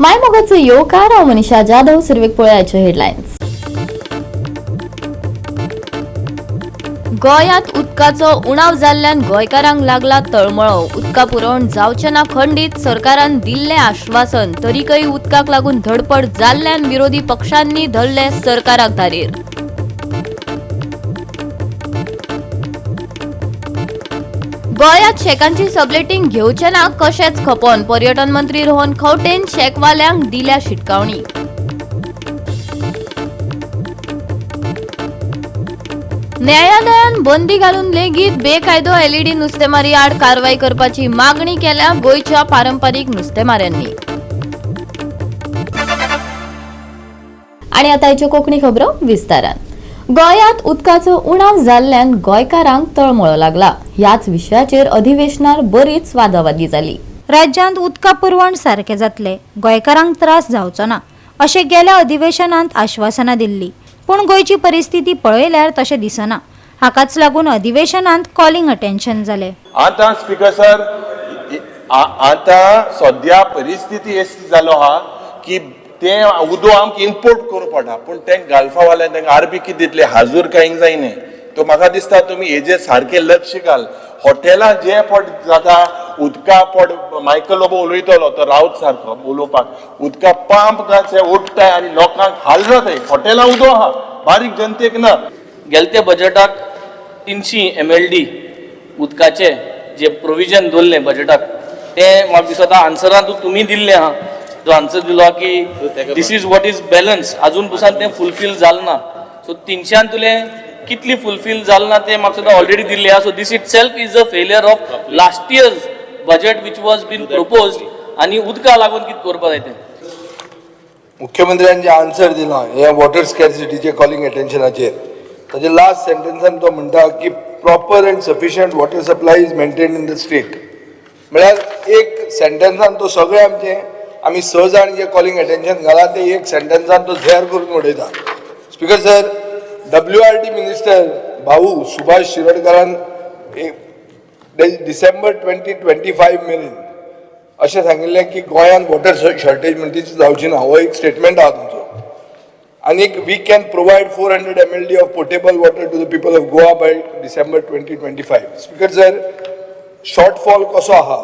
मायमोगाचे योकार हांव मनीषा जाधव सुरवेक पळयाचे हेडलायन्स। गोंयांत उदकाचो उणाव जाल्ल्यान गोंयकारांक लागला तळमळो। उदका पुरवण जावचें ना खंडीत सरकारान दिल्लें आश्वासन, तरीकय उदकाक लागून धडपड जाल्ल्यान विरोधी पक्षांनी धरले सरकाराक धारेर। गोंयांत शेकांची सबलेटिंग घेवचे ना कशेंच खपोन पर्यटन मंत्री रोहन खंवटेन शेकवाल्यांक दिल्या शिटकावणी। न्यायालयान बंदी घालून लेगीत बेकायदो एलईडी नुस्तेमारी आड कारवाई करपाची मागणी केल्या गोंयच्या पारंपारीक नुस्तेमाऱ्यांनी। आणि आता याच्यो कोंकणी खबरो विस्तारान। गोंयांत उदकाचो उणाव जाल्ल्यान गोंयकारांक तळमळो लागला। ह्याच विशयाचेर अधिवेशनार बरीच वादावादी जाली। राज्यांत उदका पुरवण सारखे जातले, गोंयकारांक त्रास जावचो ना अशें गेल्या अधिवेशनांत आश्वासनां दिल्ली, पूण गोंयची परिस्थिती पळयल्यार तशें दिसना। हाकाच लागून अधिवेशनांत कॉलिंग अटेन्शन जालें। आता स्पीकर सर, आता सध्या परिस्थिती अशी जालो हा की ते उदो आमकां इम्पोर्ट करूं पडटा, पूण ते गाल्फावाल्यान तांकां आरबी कितें दितले, हाजूर कांय जायना। तो म्हाका दिसता तुमी हेजेर सारकें लक्ष घाल। हॉटेलां जे पड जाता उदका पड, मायकल बाबा उलयतलो तो रावत सारको उलोवपाक, उदका पंप गाचे उठताय आनी लोकांक हाल जाताय। हॉटेलां उदो आहा, बारीक जनतेक ना। गेलते बजेटाक 300 MLD उदकाचे जे प्रोविजन दवरले बजेटाक, ते म्हाका दिसता आन्सरांत तुमी दिल्ले आहा। जो आन्सर दिलो की दिस इज वॉट इज बॅलन्स, अजून पुसान ते फुलफील जालें ना। सो 300 तुले कितली फुलफील जालें ना ते म्हाका सुद्दां ऑलरेडी दिल्ले आहा। So this itself is a failure of last years budget which was been proposed, आनी उदका लागून कितें करपा जाय तें। मुख्यमंत्र्यान जे आन्सर दिला हे वॉटर स्कॅर्सिटीचे कॉलिंग अटेन्शनाचेर, ताजे लास्ट सेंटेन्सान तो म्हणटा की proper and sufficient water supply is maintain in the state. म्हळ्यार एक सेंटेन्सान तो सगळे आमी 6 जाण जे कॉलिंग अटेन्शन घाला ते एक सेंटेन्सान तो झॅर करून उडयता। स्पीकर सर, WRD मिनिस्टर भाऊ सुभाष शिरोडकरान डिसेंबर 2025 मेरेन अशें सांगिल्लें की गोंयांत वॉटर शॉर्टेज म्हणटी जावची ना। हो एक स्टेटमेंट आहा तुमचो। आनीक we can provide 400 MLD of portable water to the people of Goa by December 2025। Speaker sir, shortfall कसो आहा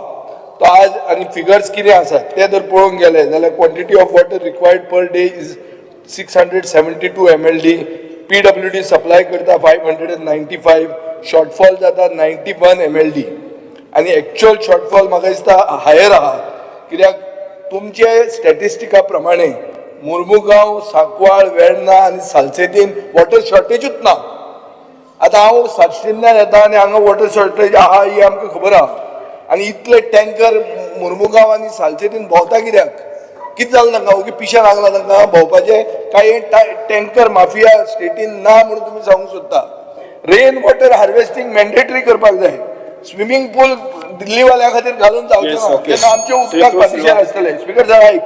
तो आज आनी फिगर्स कितें आसात ते जर पळोवंक गेले जाल्यार quantity of water required per day is 672 MLD, PWD supply करता 595, शॉर्टफॉल जाता 91 MLD, आनी एक्चुअल शॉर्टफॉल म्हाका दिसता हायर आहा, कित्याक तुमचे स्टॅटिस्टिका प्रमाणे मुर्मुगांव, सांकवाळ, वेर्णा आनी सालसेतीन वॉटर शॉर्टेजूच ना। आतां हांव साश्टींतल्यान येता आनी हांगा वॉटर शॉर्टेज आहा ही आमकां खबर आहा, आनी इतले टँकर मुर्मुगांव आनी सालसेतीन भोंवता कित्याक? कितें जालें तांकां? ओके पिशें लागला तांकां भोंवपाचें? काय टँकर माफिया स्टेटीन ना म्हणून तुमी सांगूंक सोदता? रेन वॉटर हार्वेस्टिंग मॅन्डेटरी करपाक जाय। स्विमींग पूल दिल्लीवाल्या खातीर घालून जावचें ना, तेन्ना आमच्या उदकाक परमिशन आसतलें। स्पीकर सर आयक,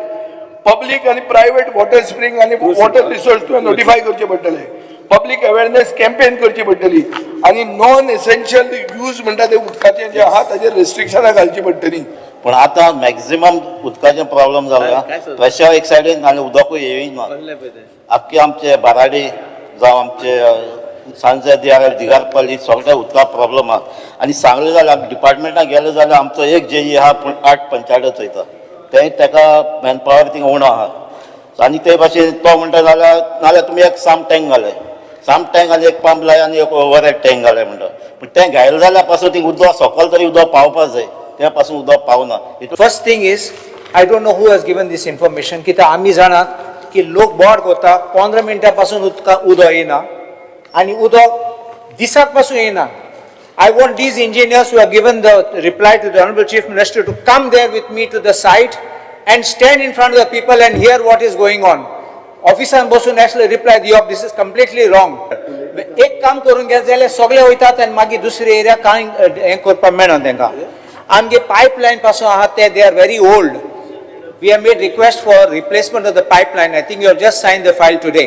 पब्लीक आनी प्रायवेट वॉटर स्प्रिंग आनी वॉटर रिसोर्स तुवें नोटिफाय करचें पडटलें, पब्लीक अवेरनेस कॅम्पेन करची पडटली, आनी नॉन एसेन्शियल यूज म्हणटा ते उदकाचें जे आहा ताचेर रेस्ट्रिक्शनां घालची पडटलीं। पण आता मॅक्झिमम उदकाचे प्रॉब्लेम जाला, प्रेशर एक सायडीन आनी उदकूय येयना। आख्खे आमचे बाराडी जावं आमचे सांजे दिगारपल्ली सगळे उदका प्रॉब्लेम आहा। आनी सांगलें जाल्यार डिपार्टमेंटाक गेले जाल्यार आमचो एक JE आहा पूण 8 पंचायत चयता, ते ताका मॅनपावर थिंगा उणो आहा। आनी ते भाशेन तो म्हणटा नाल्यार तुमी एक साम टँक घाले, साम टँक आनी एक पंप लाय आनी एक ओवर हेड टँक घाले म्हणटा, पूण तें घायले जाल्यार पासून थिंग उदक सकयल तरी उदक पावपाक जाय, त्या पासून उदक पावना। First thing is I don't know who has given this information, की आमी जाणात की लोक बोवाड कोता 15 मिनटां पासून उदक येना आनी उदक दिसाक पासून येना। I want these engineers who have given the reply to the Honorable Chief Minister to come there with me to the site and stand in front of the people and hear what is going on. Officer बसून actually reply दिवप, this is completely wrong. एक काम करून घ्या जाल्यार सगळे वयतात आनी मागीर दुसरे एरिया कांय हें करपाक मेळना तांकां। आमगे पायपलायन पासून आहा ते they are very old. We have made request for replacement of the pipeline. I think you have just signed the file today.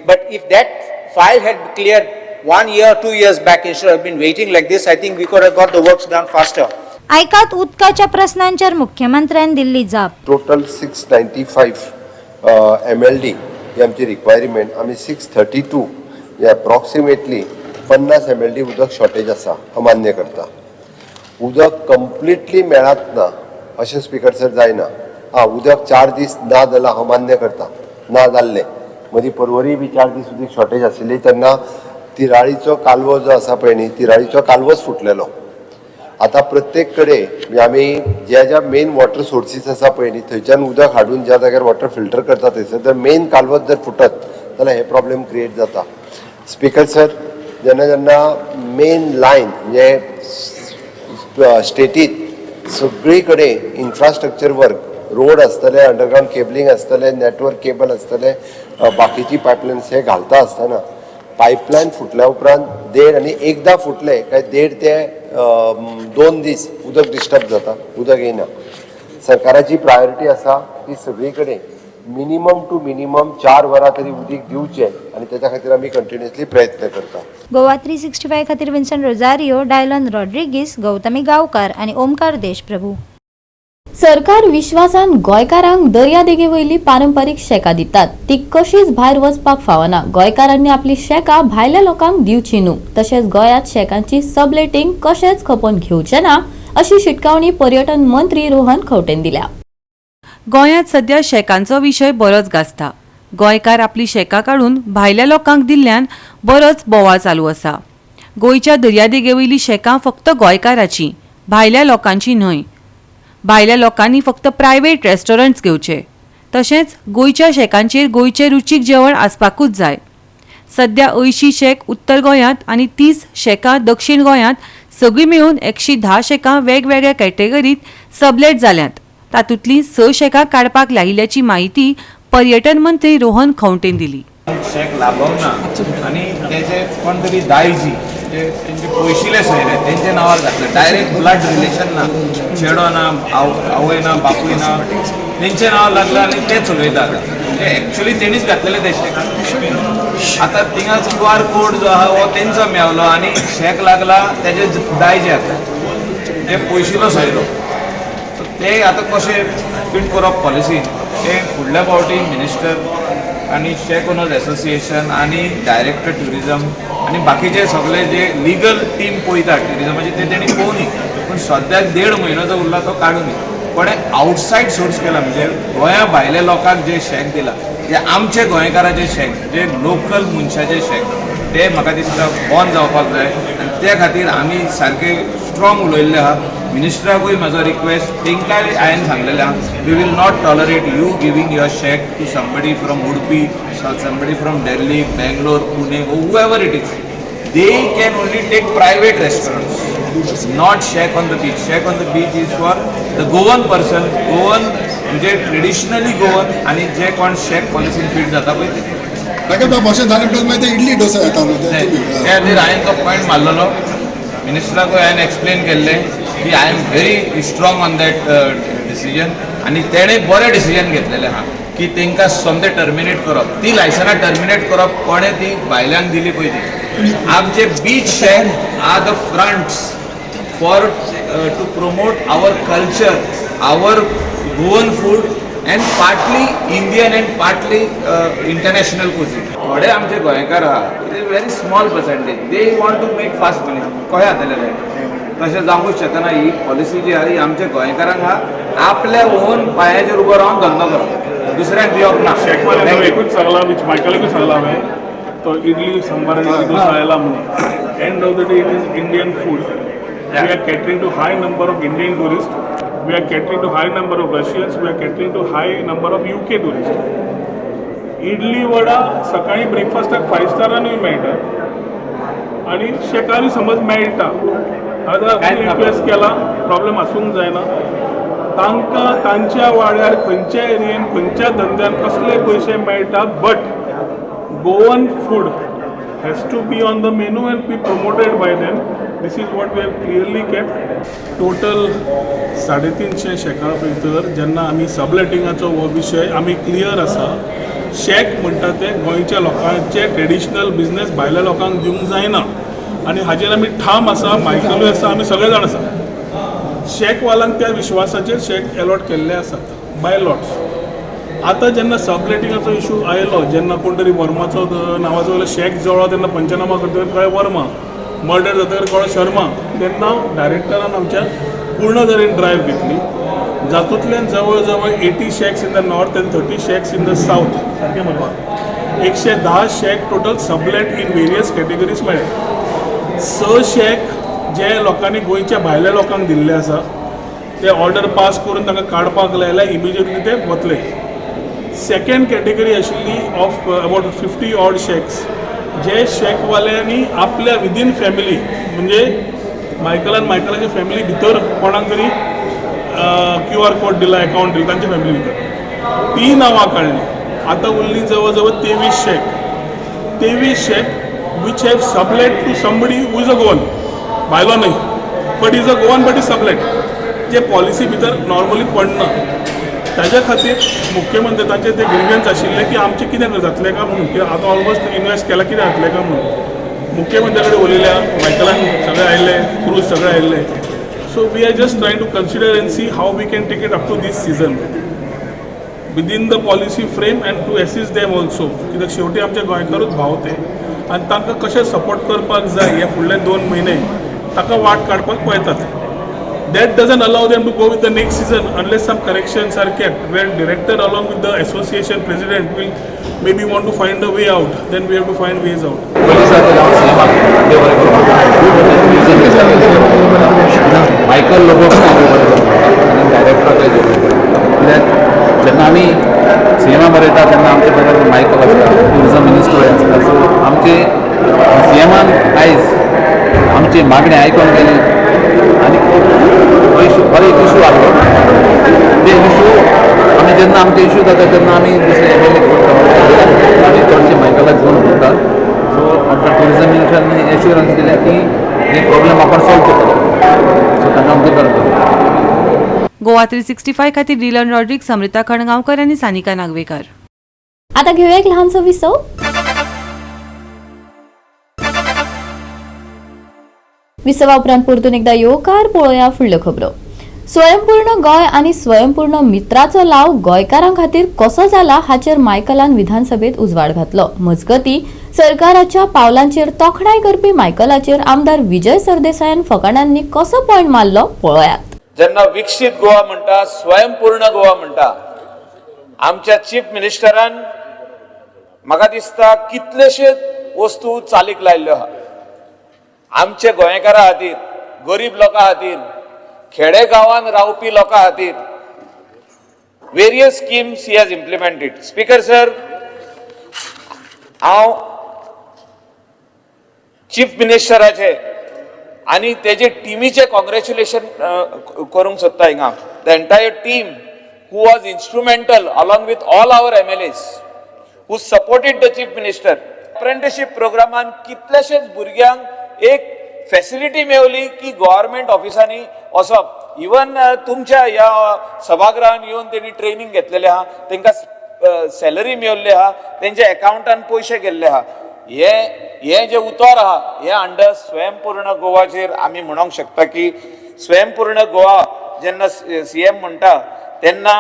But if that file had cleared 1 year, 2 years back, instead of been waiting like this, I think we could have got the works done faster. ऐकात उदकाच्या प्रश्नांचेर मुख्यमंत्र्यान दिल्ली जाप. Total 695 MLD ही आमची requirement. आमी 632 या approximately 50 MLD उदक shortage आसा अमान्य करता. उदक कंप्लिटली मेळत ना अशें स्पिकर सर जायना. उदक 4 दीस ना जाल्यार हांव मान्य करता. ना जाल्लें मदीं परवरी बी 4 दीस उदीक शॉर्टेज आशिल्ली तेन्ना तिराळीचो कालवो जो आसा पळय न्ही, तिराळीचो कालवोच फुटलेलो. आता प्रत्येक कडेन आमी ज्या मेन वॉटर सोर्सीस आसा पळय न्ही थंयच्यान उदक हाडून ज्या जाग्यार वॉटर फिल्टर करता थंयसर जर मेन कालवत जर फुटत जाल्यार हे प्रॉब्लेम क्रिएट जाता. स्पिकर सर, जेन्ना मेन लायन म्हणजे स्टेटीत सगळी कडेन इन्फ्रास्ट्रक्चर वर्क, रोड आसतले, अंडरग्रावंड केबलिंग आसतले, नेटवर्क केबल आसतले, बाकीची पायपलायन्स हे घालता आसतना पायपलायन फुटल्या उपरांत आनी एकदां फुटले काय 1.5 ते 2 दीस उदक डिस्टर्ब जाता, उदक येना. सरकाराची प्रायोरिटी आसा की सगळी कडेन मिनिमम टू मिनिमम 4 वरां तरी उदीक दिवचें आनी तेच्या खातीर आमी कंटिन्युअसली प्रयत्न करता. गोवा 365 खातीर विन्सन रोजारियो, डायलन रॉड्रिगीस, गौतमी गांवकार आणि ओमकार देशप्रभू. सरकार विश्वासान गोंयकारांक दर्यादेगे वयली पारंपारीक शेकां दितात ती कशीच भायर वचपाक फावना. गोंयकारांनी आपली शेकां भायल्या लोकांक दिवची न्हू. तशेंच गोंयांत शेकांची सबलेटिंग कशेंच खपोवन घेवचें ना अशी शिटकावणी पर्यटन मंत्री रोहन खंवटेन दिल्या. गोंयांत सध्या शेकांचो विशय बरोच गाजता. गोंयकार आपली शेकां काडून भायल्या लोकांक दिल्ल्यान बरोच बोवाळ चालू आसा. गोंयच्या दर्यादेगे वयली शेकां फक्त गोंयकाराची, भायल्या लोकांची न्हय. भायल्या लोकांनी फक्त प्रायवेट रेस्टॉरंट्स घेवचे. तशेंच गोंयच्या शेकांचेर गोंयचें रुचीक जेवण आसपाकूच जाय. सध्या 80 शेक उत्तर गोंयांत आनी 30 शेकां दक्षिण गोंयांत सगळीं मेळून 110 शेकां वेगवेगळ्या कॅटेगरीत सबलेट जाल्यांत. तातूंतलीं 6 शेकां काडपाक लायिल्ल्याची माहिती पर्यटन मंत्री रोहन खंवटेन दिली. शेक लाभवना आणि त्याचे कोण तरी दायजी जे त्यांचे पयशिले सोयरे त्यांच्या नावार घातले. डायरेक्ट ब्लड रिलेशन ना, चेडो ना, आवय ना, बापूय ना, त्यांच्या नावार लागलं आणि ते चलयतात. म्हणजे ॲक्च्युली तेणीच घातलेले ते शेक. आता थिंगा QR कोड जो आहा हो तेंचो मेवलो आणि शेक लागला त्याचे दायज्याक ते पयशिलो सोयरो. ते आता कशें फिट करप पॉलिसी ते फुडल्या फावटी मिनिस्टर आणि शेक ओनर्स एसोसिएशन आणि डायरेक्टर ट्युरिझम आणि बाकीचे सगळे जे लिगल टीम पळयतात ट्युरिझमाची ते तेणी पळोवनी. पूण सद्याक 1.5 म्हयनो जो उरला तो काडूनी. कोणें आउटसायड सोर्स केला म्हणजे गोंया भायल्या लोकांक जे शेक दिला जे आमचे गोंयकाराचे शेक, जे लोकल मनशाचे शेक ते म्हाका दिसता बंद जावपाक जाय. आनी त्या खातीर आमी सारके स्ट्रॉंग उलयल्ले आहा. मिनिस्टराकूय म्हजो रिक्वेस्ट, तेंकाय हांवें सांगलेलें आहा we will not tolerate you giving your shake to somebody from Udupi, somebody from Delhi, Bangalore, Pune, whoever it is. They can only take private restaurants, not shack on the beach. Shack on the beach is for the Goan person, Goan म्हणजे traditionally Goan आणि जे कोण शेक पॉलिसीन feet जाता पळय ते. इडली डोसा येता त्या खातीर हांवें तो पॉयंट मारलेलो. मिनिस्टराकूय हांवें एक्सप्लेन केल्लें की I am very strong on that decision आणि तेणें बरें डिसिजन घेतलेलें आहा की तेंकां सोमतें टर्मिनेट करप. ती लायसनां टर्मिनेट करप कोणें ती भायल्यांक दिली पळय ती. आमचे beach shack are the fronts for to promote our culture, our Goan food and partly Indian and partly international cuisine. थोडे आमचे गोंयकार आहा, it is very small percentage, they want to make fast money. कशें जातलें तें? तशें जावंकूच शकना. ही policy जी आहा ही आमच्या गोंयकारांक आहा आपल्या ओन पांयाचेर उबो रावन धंदो करप, दुसऱ्याक दिवप ना. शेक एकूच सांगला, मायकलाकूच सांगला हांवें तो इडली सांबार डोसा आयला म्हणून. End of the day it is Indian food. We are catering to high number of Indian tourists. We are catering to high number of Russians. We are catering to high number of UK tourists. Idli vada सकाळी ब्रेकफास्टाक 5 स्टारांनूय मेळटा आनी शेकारूय समज मेळटा. आतां request केला, problem आसूंक जायना. तांकां तांच्या वाड्यार खंयच्या एरियेन खंयच्या धंद्यान कसले पयशे मेळटा, but Goan food has to be on the menu and be promoted by them. This is what we have clearly kept. Total 350 शेकां भितर जेन्ना आमी सबलेटिंगाचो हो विशय आमी क्लियर आसा. शेक म्हणटा ते गोंयच्या लोकांचे ट्रेडिशनल बिझनेस भायल्या लोकांक दिवंक जायना आनी हाजेर आमी ठाम आसा. मायकलूय आसा, आमी सगळे जाण आसा. शेकवाल्यांक त्या विश्वासाचेर शेक अलॉट केल्ले आसात बाय लॉट्स. आतां जेन्ना सबलेटिंगाचो इशू आयलो, जेन्ना कोण तरी वर्माचो नांवाचो वयलो शेक जळ्ळो तेन्ना पंचनामा करतकीर कळ्ळें वर्मा, मर्डर जातकीर कळ्ळें शर्मा, तेन्ना डायरेक्टरान आमच्या पूर्ण तरेन ड्रायव्ह घेतली. जातूंतल्यान जवळ जवळ 80 shacks in the north and 30 shacks in the south, सारकें म्हणपाक 110 shack total sublet in various categories मेळ्ळे. 6 शेक जे लोकांनी गोंयच्या भायल्या लोकांक दिल्ले आसा ते ऑर्डर पास करून तांकां काडपाक लायल्यार इमिजिएटली ते वतले. सेकंड कॅटेगरी आशिल्ली ऑफ अबाउट 50 ऑड शेक्स जे शेकवाल्यांनी आपल्या विदीन फॅमिली म्हणजे मायकलाच्या फॅमिली भितर कोणाक तरी QR कोड दिला, अकाउंट दिला तांच्या फॅमिली भितर, ती नांवां काडली. आतां उरली जवळ जवळ 23 shack which have sublet to somebody who is a Goan, भायलो न्हय but is a Goan but is sublet, जे पॉलिसी भितर नॉर्मली पडना. ताज्या खातीर मुख्यमंत्र्याचे ते ग्रिव्हन्स आशिल्ले की आमचें कितें जातलें काय म्हणून, की आतां ऑलमोस्ट इन्वेस्ट केला कितें जातलें काय म्हणून. मुख्यमंत्र्या कडेन उलयल्या, मायकलान सगळे आयले, क्रूज सगळे आयले. So we are just trying to consider and see how we can take it up to this season within the policy frame and to assist them also, कित्याक शेवटी आमचे गोंयकारूच भाव ते आनी तांकां कशें सपोर्ट करपाक जाय हे फुडले 2 म्हयने ताका वाट काडपाक पळयतात. That doesn't allow them to go with the next season unless some corrections are kept, where director along with the association president will maybe want to find a way out, then we have to find ways out. Michael logo director जेन्ना आमी सीएमा बरयता तेन्ना आमचे बरोबर Michael आसता, tourism minister आसता. So आमचे सीएमान आयज आमची मागणी आयकून गेली आनी बरो एक इशू आसलो. ते इशू आमी जेन्ना आमचे इशू जाता तेन्ना आमी दुसरे MLA करता, आमी चडशे मायकलाक घेवन करता. सो आमच्या टुरिजम मिनिस्टरान एश्युरन्स दिल्या की हे प्रॉब्लेम आपण सॉल्व करतलो. सो तांकां आमचे करतलो. गोवा 365 खातीर डिलन रॉड्रिक, समृता खणगांवकर आनी सानिका नागवेकर. आता घेऊया एक लहानसो विसव. विसवा उपरांत परतून एकदा येवकार पळोवया फुडल्यो खबरो. स्वयंपूर्ण गोंय आनी स्वयंपूर्ण मित्राचो लाव गोंयकारां खातीर कसो जाला हाचेर मायकलान विधानसभेत उजवाड घातलो. मजगती सरकाराच्या पावलांचेर तोखणाय करपी मायकलाचेर आमदार विजय सरदेसायान फकाणांनी कसो पॉयंट मारलो पळोवयात. जेन्ना विकसीत गोवा म्हणटा, स्वयंपूर्ण गोवा म्हणटा, आमच्या चीफ मिनिस्टरान म्हाका दिसता कितलेशेच वस्तू चालीक लायल्ल्यो आहा. आमचे गोंयकारां खातीर, गरीब लोकां खातीर, खेडेगांवांत रावपी लोकां खातीर various schemes he has implemented. Speaker sir, हांव चीफ मिनिस्टराचे आनी तेजे टिमीचे कॉंग्रॅच्युलेशन करूंक सोदता हिंगा. The entire team who was instrumental along with all our MLAs who supported the chief minister. Apprenticeship प्रोग्रामान कितलेशेच भुरग्यांक एक फॅसिलिटी मेवली की गव्हर्मेंट ऑफिसांनी वचप. इवन तुमच्या ह्या सभागृहान येवन तेणी ट्रेनिंग घेतलेले आहा, तांकां सॅलरी मेवल्ली आहा, तेंच्या अकाउंटान पयशे गेल्ले आहा. हे जे उतर आहा हे अंडर स्वयंपूर्ण गोवाचेर आमी म्हणूंक शकता की स्वयंपूर्ण गोवा जेन्ना CM म्हणटा तेन्ना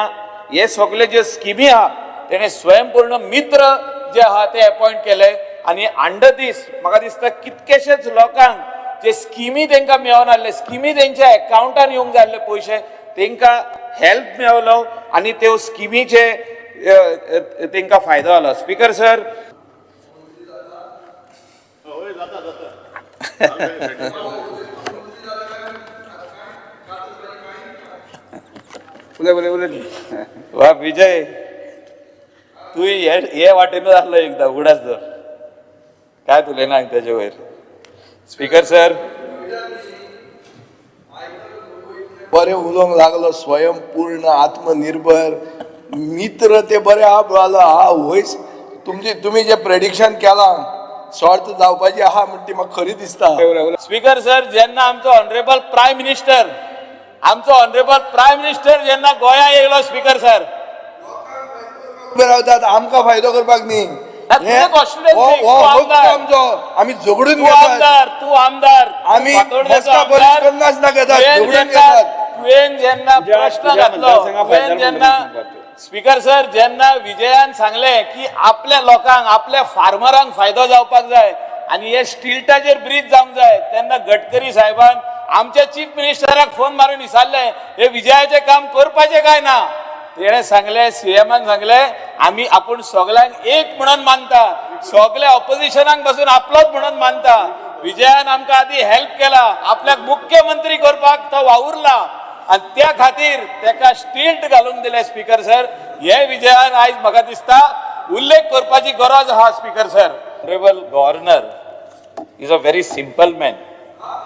हे सगळे जे स्किमी आहा तेणे स्वयंपूर्ण मित्र जे आहा ते अपॉइंट केले आनी अंडर दीस म्हाका दिसता कितकेशेच लोकांक जे स्किमी तांकां मेळून आसले, स्किमी तेंच्या अकाउंटान येवंक जाय आसले पयशे, तांकां हेल्प मेळलो आनी त्यो स्किमीचे तांकां फायदो जालो. स्पीकर सर, वा विजय, तू हे वाटेनूच आसलो एकदां उगडास धर, काय उलयना तेजे वयर. स्पीकर सर, बरें उलोवंक लागलो. स्वयंपूर्ण, आत्मनिर्भर, मित्र ते बरें आहा वयस. तुमी जे प्रेडिक्शन केलां सॉर्ट जावपाची आहा म्हणटी म्हाका खरी दिसता. स्पीकर सर, जेन्ना आमचो ऑनरेबल प्रायम मिनिस्टर जेन्ना गोंयांत येयलो, स्पीकर सर, रावतात आमकां फायदो करपाक न्ही. आमी झगडून घेतात, तूं आमदार, आमी घेतात, झगडून घेतात. तुवें जेन्ना प्रश्न घातलो तुवें जेन्ना स्पीकर सर जेन्ना विजयान सांगले की आपल्या लोकांक आपल्या फार्मरांक फायदो जावपाक जाय आनी हे स्टिल्टाचेर ब्रिज जावंक जाय तेन्ना गडकरी साहेबान आमच्या चीफ मिनिस्टराक फोन मारून विचारले हे विजयाचे काम करपाचे काय ना. तेणे सांगले सीएमान सांगले आमी आपूण सगळ्यांक एक म्हणून मानता सगळ्या ऑपोजिशनाक पासून आपलोच म्हणून मानता. विजयान आमकां आदी हेल्प केला आपल्याक मुख्यमंत्री करपाक तो वावुरला आनी त्या खातीर तेका स्टिल्ट घालून दिले. स्पीकर सर हे विजयान आयज म्हाका दिसता उल्लेख करपाची गरज आहा. Speaker sir honourable governor is a very simple man.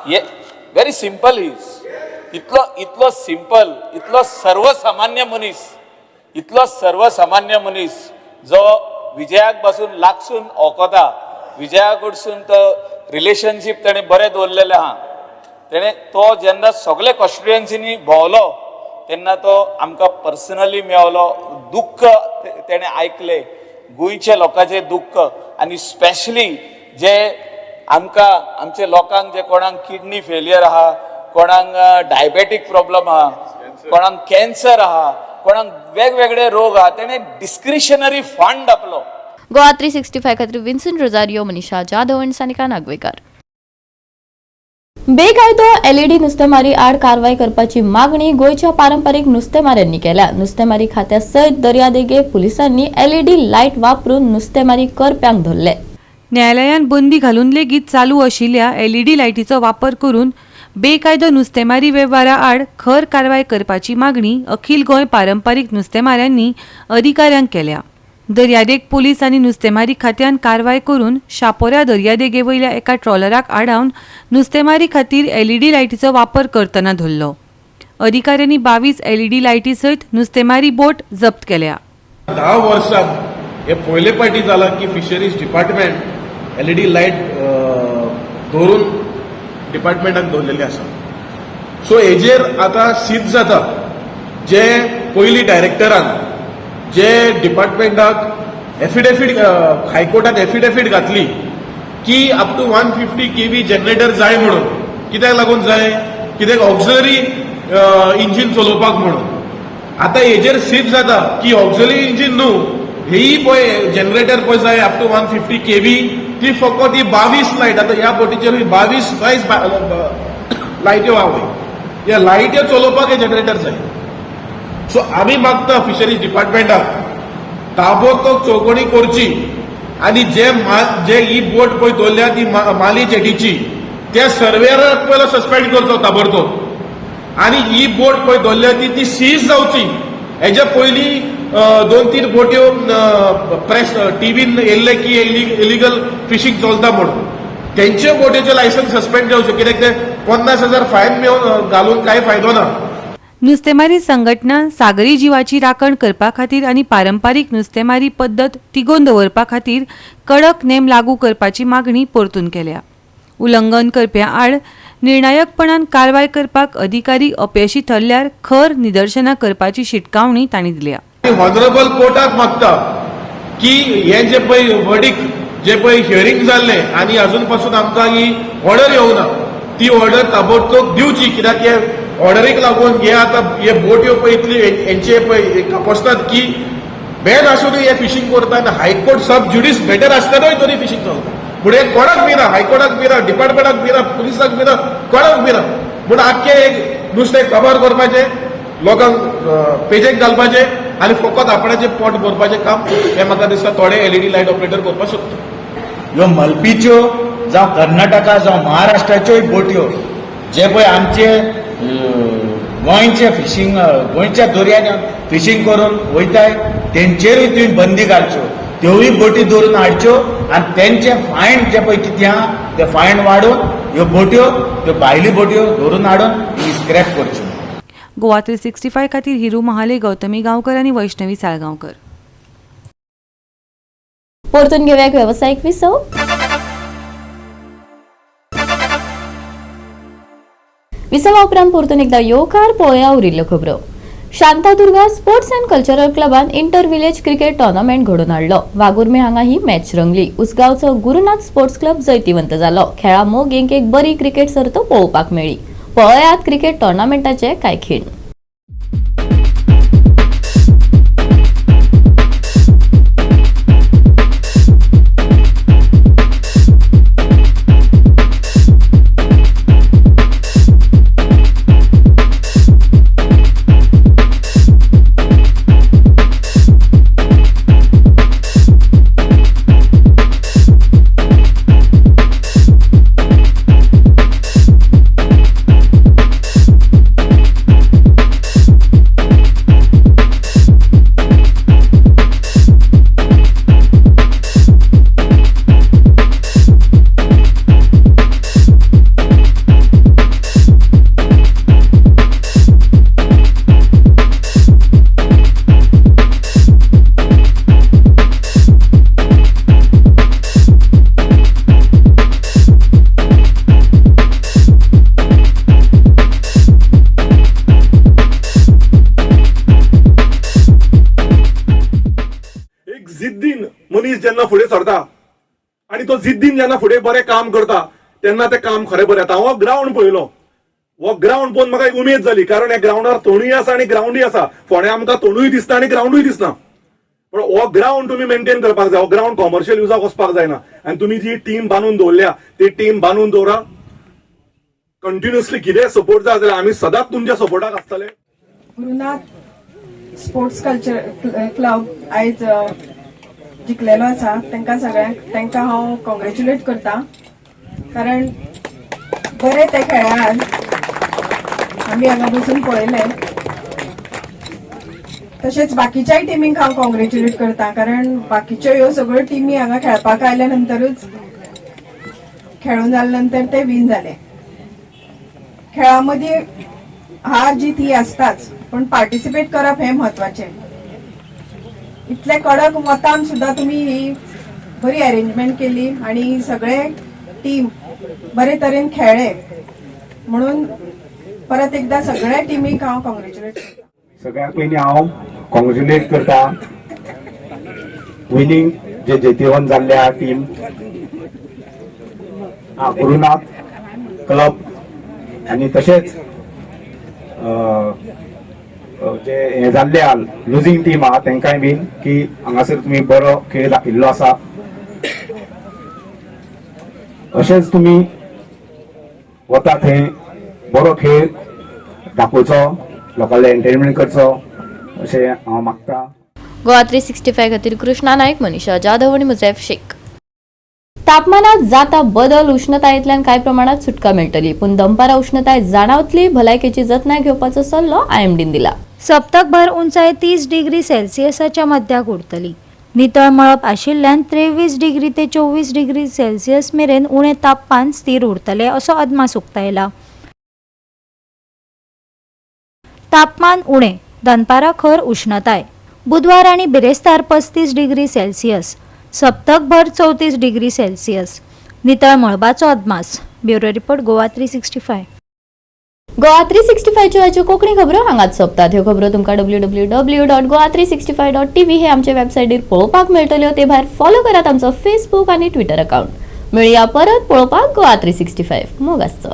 Very simple is इतलो सिंपल इतलो सर्वसामान्य मनीस जो विजयाक पासून लागसून ओकोता विजया कडसून तो रिलेशनशीप तेणे बरें दवरलेलें आहा. तेणे तो जेन्ना सगळे कॉन्स्टिट्युएन्सीनी भोंवलो तेन्ना तो आमकां पर्सनली मेळलो. दुख्ख तेणे आयकले गोंयच्या लोकांचें दुख्ख आनी स्पेशली जे आमकां आमच्या लोकांक जे कोणाक किडनी फेलियर आहा कोणाक डायबेटीक प्रॉब्लम आहा कोणाक कॅन्सर आहा कोणाक वेगवेगळे रोग आहा तेणे डिस्क्रिशनरी फंड आपलो. गोवा 365 खातीर विन्संट रोजारियो, मनीषा जाधव आनी सानिका नागवेकर. बेकायदो एलईडी नुस्तेमारी आड कारवाय करपाची मागणी गोयच्या पारंपारीक नुस्तेमाऱ्यांनी केल्या. नुस्तेमारी खात्या सयत दर्यादेगे पुलिसांनी एलईडी लायट वापरून नुस्तेमारी करप्यांक धरले. न्यायालयान बंदी घालून लेगीत चालू आशिल्ल्या एलईडी लायटीचो वापर करून बेकायदो नुस्तेमारी वेव्हारा आड खर कारवाय करपाची मागणी अखिल गोंय पारंपारीक नुस्तेमाऱ्यांनी अधिकाऱ्यांक केल्या. दर्यादेग पुलीस आनी नुस्तेमारी खात्यान कारवाय करून शापोरा दर्यादेगे वयल्या एका ट्रॉलराक आडावन नुस्तेमारी खातीर एलईडी लायटीचो वापर करतना धरलो. अधिकाऱ्यांनी 22 एलईडी लायटी सयत नुस्तेमारी बोट जप्त केल्या. 10 वर्सां हे पयले फावटी जाला की फिशरीज डिपार्टमेंट एलईडी लायट दवरून डिपार्टमेंटान दवरलेली आसा. सो हेजेर आतां सिद्ध जाता जे पयलीं डायरेक्टरान जे डिपार्टमेंटाक एफिडेविट हायकोर्टात एफिडेविट घातली की अप टू 150 kV जनरेटर जाय म्हणून. कित्याक लागून जाय कित्याक ऑक्झिलरी इंजिन चलोवपाक म्हणून. आतां हेजेर सिद्ध जाता की ऑक्झिलरी इंजिन न्हू हेही पळय जनरेटर पळय जाय अप टू 150 kV ती फकत ही 22 लायट. आतां ह्या बोटीचेर 22 लायट्यो आहा ह्या लायट्यो चलोवपाक हे जनरेटर जाय. सो आमी मागता फिशरीज डिपार्टमेंटाक ताबडतोब चौकणी करची आनी जे ही बोट पळय दवरल्या ती माली जेटीची त्या सर्वेयराक पयलो सस्पेंड करचो ताबडतोब आनी ही बोट पळय दवरल्या ती सीज जावची. हेच्या पयलीं 2-3 बोट्यो प्रेस टीव्हीन येयल्ले की इलिगल फिशींग चलता म्हणून तेंचे बोटीचे लायसन्स सस्पेंड जावचे कित्याक ते 50,000 फायन घालून कांय फायदो ना. नुस्तेमारी संघटना सागरी जीवाची राखण करपा खातीर आनी पारंपारीक नुस्तेमारी पद्दत तिगोवन दवरपा खातीर कडक नेम लागू करपाची मागणी परतून केल्या. उल्लंघन करप्यां आड निर्णायकपणान कारवाय करपाक अधिकारी अपयशी थरल्यार खर निदर्शनां करपाची शिटकावणी तांणी दिल्या. ऑनरेबल कोर्टाक मागता की हे जे पळय वर्डिक जे पळय हियरिंग जाल्ले आनी अजून पासून आमकां ही ऑर्डर येवना ती ऑर्डर ताबडतोब दिवची. कित्याक हे ऑर्डरीक लागून हे आतां हे बोट्यो पळय इतली हेंचे पळय कापसतात की बॅन आसूनय हे फिशींग करता आनी हायकोर्ट सब ज्युडिस मॅटर आसतनाय तरी फिशींग चलता. पूण हे कोणाक भिना हायकोर्टाक भिना डिपार्टमेंटाक भिना पुलिसाक भिना कोणाक भिना पूण आख्खे एक नुस्तें कवर करपाचें लोकांक पेजेक घालपाचें आनी फकत आपणाचें पोट भरपाचें काम हें म्हाका दिसता थोडे एलईडी लायट ऑपरेटर करपाक शकता. ह्यो मलपीच्यो जावं कर्नाटका जावं महाराष्ट्राच्योय बोट्यो जे पळय आमचे गोंयचे फिशींग गोंयच्या दर्यान फिशींग करून वयताय तेंचेरूय तुवें बंदी घालच्यो. त्योय बोटी दवरून हाडच्यो आनी तेंचे फायन जे पळय कितें आहा ते फायन वाडोवन ह्यो बोट्यो त्यो भायली बोट्यो धरून हाडून ही स्क्रॅप करच्यो. गोवा 365 खातीर हिरू महाले, गौतमी गांवकर आनी वैष्णवी साळगांवकर. परतून घेऊया एक व्यावसायिक विसव. विसवा उपरांत परतून एकदा येवकार पळोवया उरिल्ल्यो खबरो. शांतादुर्गा स्पोर्ट्स अँड कल्चरल क्लबान इंटर विलेज क्रिकेट टुर्नामेंट घडोवन हाडलो. वागुर्मे हांगा ही मॅच रंगली. उसगांवचो गुरुनाथ स्पोर्ट्स क्लब जैतिवंत जालो. खेळा मोगेंक एक बरी क्रिकेट सर्त पळोवपाक मेळ्ळी. पळयात क्रिकेट टोर्नामेंटाचे कांय खीण. जिद्दीन मनीस जेन्ना फुडें सरता आणि तो जिद्दीन जेन्ना फुडें बरें काम करता तेन्ना तें काम खरें बरें येता. हो ग्राउंड पळयलो, हो ग्राउंड पळोवन म्हाका एक उमेद जाली, कारण ह्या ग्राउंडार तोणूय आसा आणि ग्राउंडूय आसा. फोंड्या आमकां तोणूय दिसता आणि ग्राउंडूय दिसना, पण हो ग्राउंड तुमी मेंटेन करपाक जाय. हो ग्राउंड कॉमर्शियल युजाक वचपाक जायना आणि तुमी जी टीम बांदून दवरल्या ती टीम बांदून दवरा. कंटिन्युअसली कितें सपोर्ट जाय जाल्यार आमी सदांच तुमच्या सपोर्टाक आसतले. गुरुनाथ स्पोर्ट्स कल्चर क्लब आयज जिखलेलो आसा, तांकां सगळ्यांक तांकां हांव कॉंग्रॅच्युलेट करता, कारण बरे ते खेळान आमी हांगा बसून पळयले. तशेंच बाकीच्याय टिमीक हांव कॉंग्रॅच्युलेट करता, कारण बाकीच्यो ह्यो सगळ्यो टिमी हांगा खेळपाक आयल्या नंतरूच खेळून जाल्या नंतर ते विन जाले. खेळा मदीं हार जीत ही आसताच, पण पार्टिसिपेट करप हें म्हत्वाचें. इतले कडक वतान सुद्दां तुमी ही बरी अरेंजमेंट केली आणि सगळे टीम बरे तरेन खेळ्ळे, म्हणून परत एकदा सगळ्या टिमीक हांव कॉंग्रॅच्युलेट करता. सगळ्यात पयलीं हांव कॉंग्रॅच्युलेट करता विनिंग जे जेतेवन जाल्ल्या टीम गुरुनाथ क्लब, आणि तशेंच जे हे जाल्ले लुजींग टीम आहा तांकांय बीन की हांगासर तुमी बरो खेळ दाखयल्लो आसा. अशेंच तुमी वता थंय बरो खेळ दाखोवचो, लोकांले एंटरटेनमेंट करचो अशें हांव मागता. गोवा 365 खातीर कृष्णा नायक, मनीषा जाधव आणि मुझैफ शेख. तापमानात जाता बदल, उष्णतायेंतल्यान कांय प्रमाणात सुटका मेळटली, पूण दनपारा उष्णताय जाणवतली. भलायकेची जतनाय घेवपाचो सल्लो IMDन दिला. सप्तकभर उंचाय 30 डिग्री सेल्सियसाच्या मध्याक उरतली. नितळ मळब आशिल्ल्यान 23 डिग्री ते 24 डिग्री सेल्सियस मेरेन उणें तापमान स्थिर उरतले असो अदमास उक्तायला. तापमान उणें, दनपारा खर उष्णताय. बुधवार आणि बिरेस्तार 35 डिग्री सेल्सियस, सप्तकभर 34 डिग्री सेल्सियस. नितळ मळबाचो अदमास. Bureau report Goa 365. गोवा 365 च्यो ह्याच्यो कोंकणी खबरो हांगाच सोंपतात. ह्यो खबरो तुमकां www.goa365.tv हे आमचे वेबसायटीर पळोवपाक मेळटल्यो. ते भायर फॉलो करात आमचो फेसबूक आणि ट्विटर अकाउंट. मेळुया परत पळोवपाक गोवा 365. मोग आसचो.